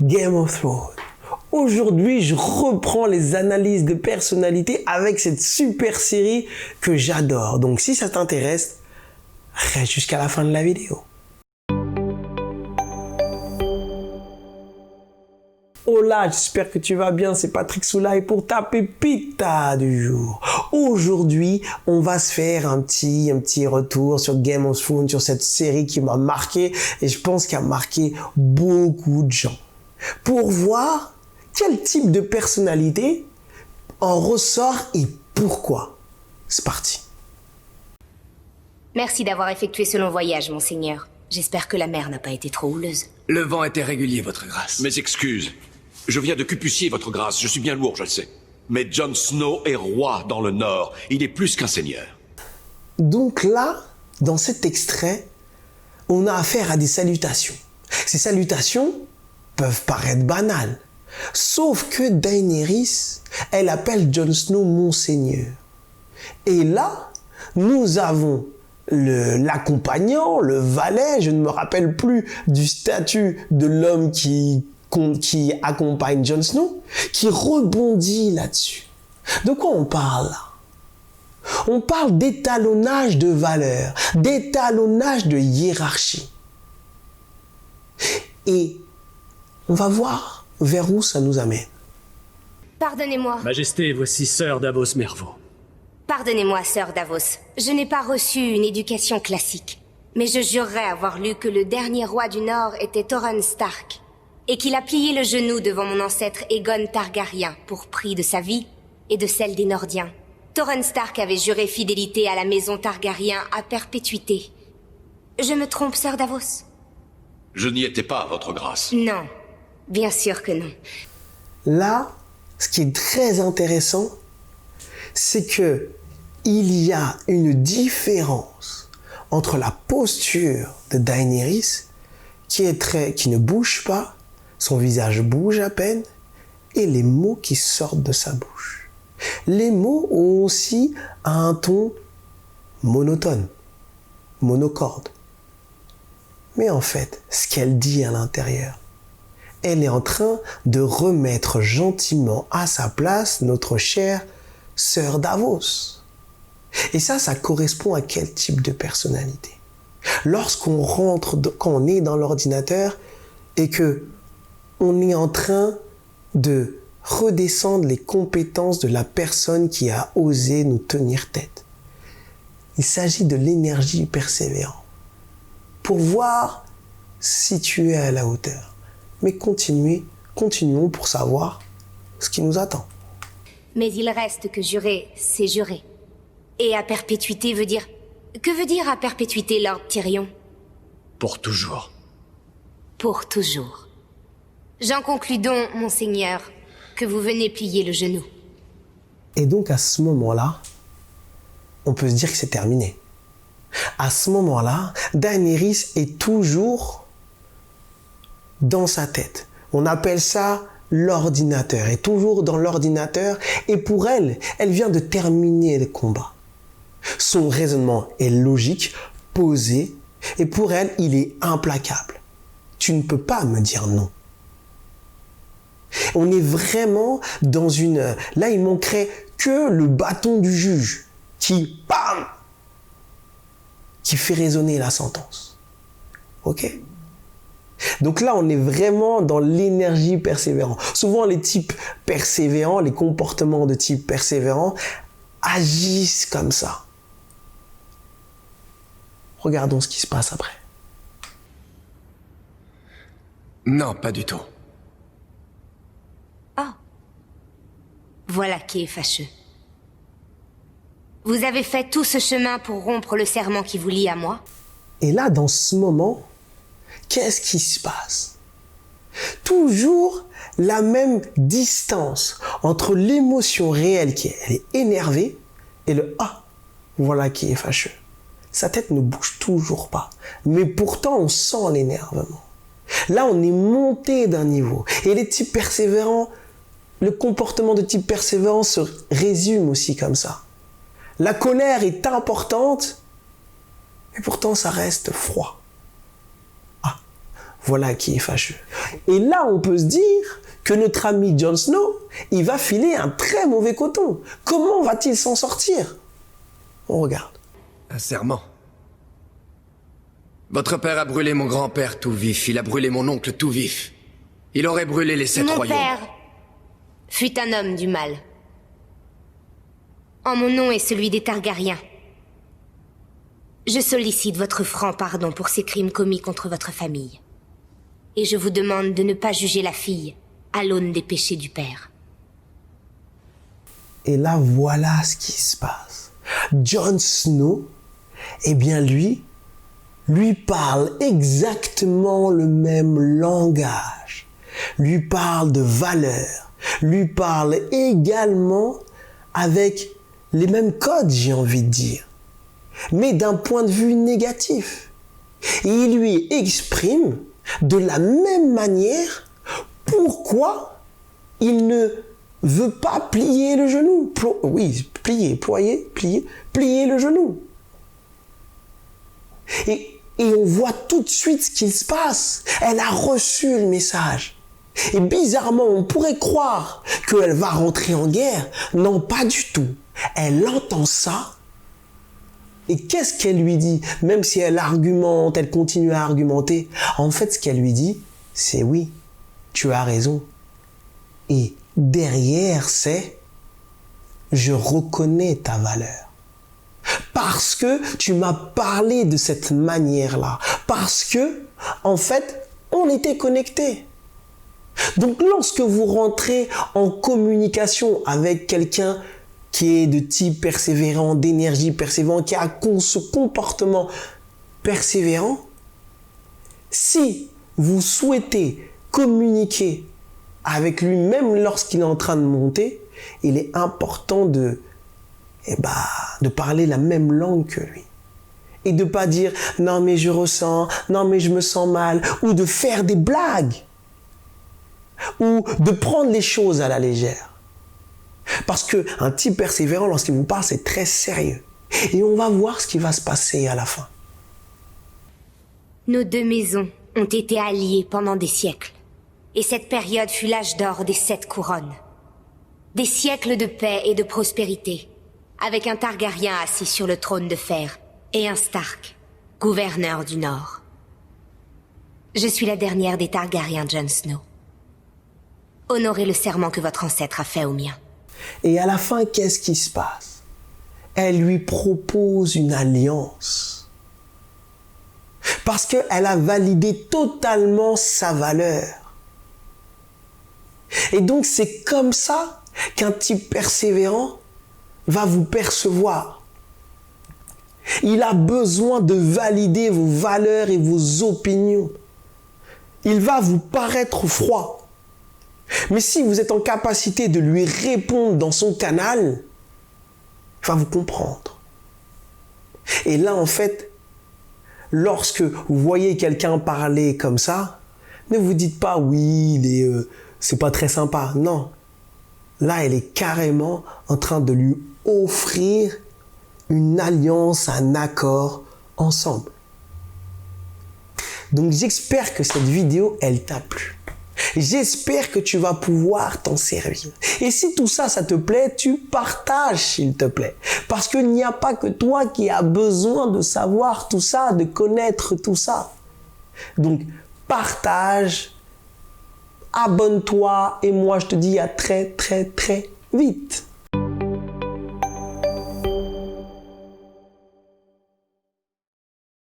Game of Thrones. Aujourd'hui, je reprends les analyses de personnalité avec cette super série que j'adore. Donc si ça t'intéresse, reste jusqu'à la fin de la vidéo. Hola, j'espère que tu vas bien, c'est Patrick Soulaye pour ta pépita du jour. Aujourd'hui, on va se faire un petit retour sur Game of Thrones, sur cette série qui m'a marqué et je pense qu'elle a marqué beaucoup de gens. Pour voir quel type de personnalité en ressort et pourquoi. C'est parti. Merci d'avoir effectué ce long voyage, monseigneur. J'espère que la mer n'a pas été trop houleuse. Le vent était régulier, votre grâce. Mes excuses. Je viens de cupucier, votre grâce. Je suis bien lourd, je le sais. Mais Jon Snow est roi dans le Nord. Il est plus qu'un seigneur. Donc là, dans cet extrait, on a affaire à des salutations. Ces salutations peuvent paraître banales. Sauf que Daenerys, elle appelle Jon Snow monseigneur. Et là, nous avons l'accompagnant, le valet, je ne me rappelle plus du statut de l'homme qui accompagne Jon Snow, qui rebondit là-dessus. De quoi on parle là? On parle d'étalonnage de valeur, d'étalonnage de hiérarchie. Et on va voir vers où ça nous amène. Pardonnez-moi. Majesté, voici Sir Davos Mervo. Pardonnez-moi, sœur Davos. Je n'ai pas reçu une éducation classique. Mais je jurerais avoir lu que le dernier roi du Nord était Torrhen Stark. Et qu'il a plié le genou devant mon ancêtre Aegon Targaryen pour prix de sa vie et de celle des Nordiens. Torrhen Stark avait juré fidélité à la maison Targaryen à perpétuité. Je me trompe, sœur Davos? Je n'y étais pas, votre grâce. Non. Bien sûr que non. Là, ce qui est très intéressant, c'est que il y a une différence entre la posture de Daenerys, qui ne bouge pas, son visage bouge à peine, et les mots qui sortent de sa bouche. Les mots ont aussi un ton monotone, monocorde. Mais en fait, ce qu'elle dit à l'intérieur, elle est en train de remettre gentiment à sa place notre chère sœur Davos. Et ça correspond à quel type de personnalité? Lorsqu'on quand on est dans l'ordinateur et que on est en train de redescendre les compétences de la personne qui a osé nous tenir tête. Il s'agit de l'énergie persévérante. Pour voir si tu es à la hauteur. Mais continuons pour savoir ce qui nous attend. Mais il reste que jurer, c'est jurer. Et à perpétuité veut dire... Que veut dire à perpétuité, Lord Tyrion? Pour toujours. Pour toujours. J'en conclus donc, monseigneur, que vous venez plier le genou. Et donc à ce moment-là, on peut se dire que c'est terminé. À ce moment-là, Daenerys est toujours dans sa tête. On appelle ça l'ordinateur. Elle est toujours dans l'ordinateur. Et pour elle, elle vient de terminer le combat. Son raisonnement est logique, posé. Et pour elle, il est implacable. Tu ne peux pas me dire non. On est vraiment dans une... Là, il manquerait que le bâton du juge qui, bam, qui fait résonner la sentence. Ok? Donc là, on est vraiment dans l'énergie persévérante. Souvent, les types persévérants, les comportements de type persévérant agissent comme ça. Regardons ce qui se passe après. Non, pas du tout. Oh. Voilà qui est fâcheux. Vous avez fait tout ce chemin pour rompre le serment qui vous lie à moi? Et là, dans ce moment, qu'est-ce qui se passe? Toujours la même distance entre l'émotion réelle qui est énervée et le « ah », voilà qui est fâcheux. Sa tête ne bouge toujours pas. Mais pourtant, on sent l'énervement. Là, on est monté d'un niveau. Et les types persévérants, le comportement de type persévérant se résume aussi comme ça. La colère est importante, mais pourtant, ça reste froid. Ah, Voilà qui est fâcheux. Et là, on peut se dire que notre ami Jon Snow, il va filer un très mauvais coton. Comment va-t-il s'en sortir? On regarde. Un serment. Votre père a brûlé mon grand-père tout vif. Il a brûlé mon oncle tout vif. Il aurait brûlé les 7 Mon royaumes. père fut un homme du mal. En mon nom et celui des Targaryens. Je sollicite votre franc pardon pour ces crimes commis contre votre famille. Et je vous demande de ne pas juger la fille à l'aune des péchés du père. Et là, voilà ce qui se passe. Jon Snow, eh bien lui parle exactement le même langage, lui parle de valeurs, lui parle également avec les mêmes codes, j'ai envie de dire, mais d'un point de vue négatif. Et il lui exprime de la même manière pourquoi il ne veut pas plier le genou. Plier le genou. Et on voit tout de suite ce qui se passe. Elle a reçu le message. Et bizarrement, on pourrait croire qu'elle va rentrer en guerre. Non, pas du tout. Elle entend ça. Et qu'est-ce qu'elle lui dit? Même si elle argumente, elle continue à argumenter. En fait, ce qu'elle lui dit, c'est oui, tu as raison. Et derrière, c'est je reconnais ta valeur. Parce que tu m'as parlé de cette manière-là. Parce que, en fait, on était connectés. Donc, lorsque vous rentrez en communication avec quelqu'un qui est de type persévérant, d'énergie persévérante, qui a ce comportement persévérant, si vous souhaitez communiquer avec lui, même lorsqu'il est en train de monter, il est important de parler la même langue que lui. Et de ne pas dire « non mais je ressens »,« non mais je me sens mal », ou de faire des blagues, ou de prendre les choses à la légère. Parce qu'un type persévérant, lorsqu'il vous parle, c'est très sérieux. Et on va voir ce qui va se passer à la fin. Nos deux maisons ont été alliées pendant des siècles. Et cette période fut l'âge d'or des 7 couronnes. Des siècles de paix et de prospérité, avec un Targaryen assis sur le trône de fer, et un Stark, gouverneur du Nord. Je suis la dernière des Targaryens, Jon Snow. Honorez le serment que votre ancêtre a fait au mien. Et à la fin, qu'est-ce qui se passe? Elle lui propose une alliance. Parce qu'elle a validé totalement sa valeur. Et donc, c'est comme ça qu'un type persévérant va vous percevoir. Il a besoin de valider vos valeurs et vos opinions. Il va vous paraître froid. Mais si vous êtes en capacité de lui répondre dans son canal, il va vous comprendre. Et là, en fait, lorsque vous voyez quelqu'un parler comme ça, ne vous dites pas « oui, c'est pas très sympa ». Non. Là, elle est carrément en train de lui offrir une alliance, un accord ensemble. Donc, j'espère que cette vidéo, elle t'a plu. J'espère que tu vas pouvoir t'en servir. Et si tout ça, ça te plaît, tu partages, s'il te plaît. Parce qu'il n'y a pas que toi qui as besoin de savoir tout ça, de connaître tout ça. Donc, partage, abonne-toi et moi, je te dis à très, très, très vite.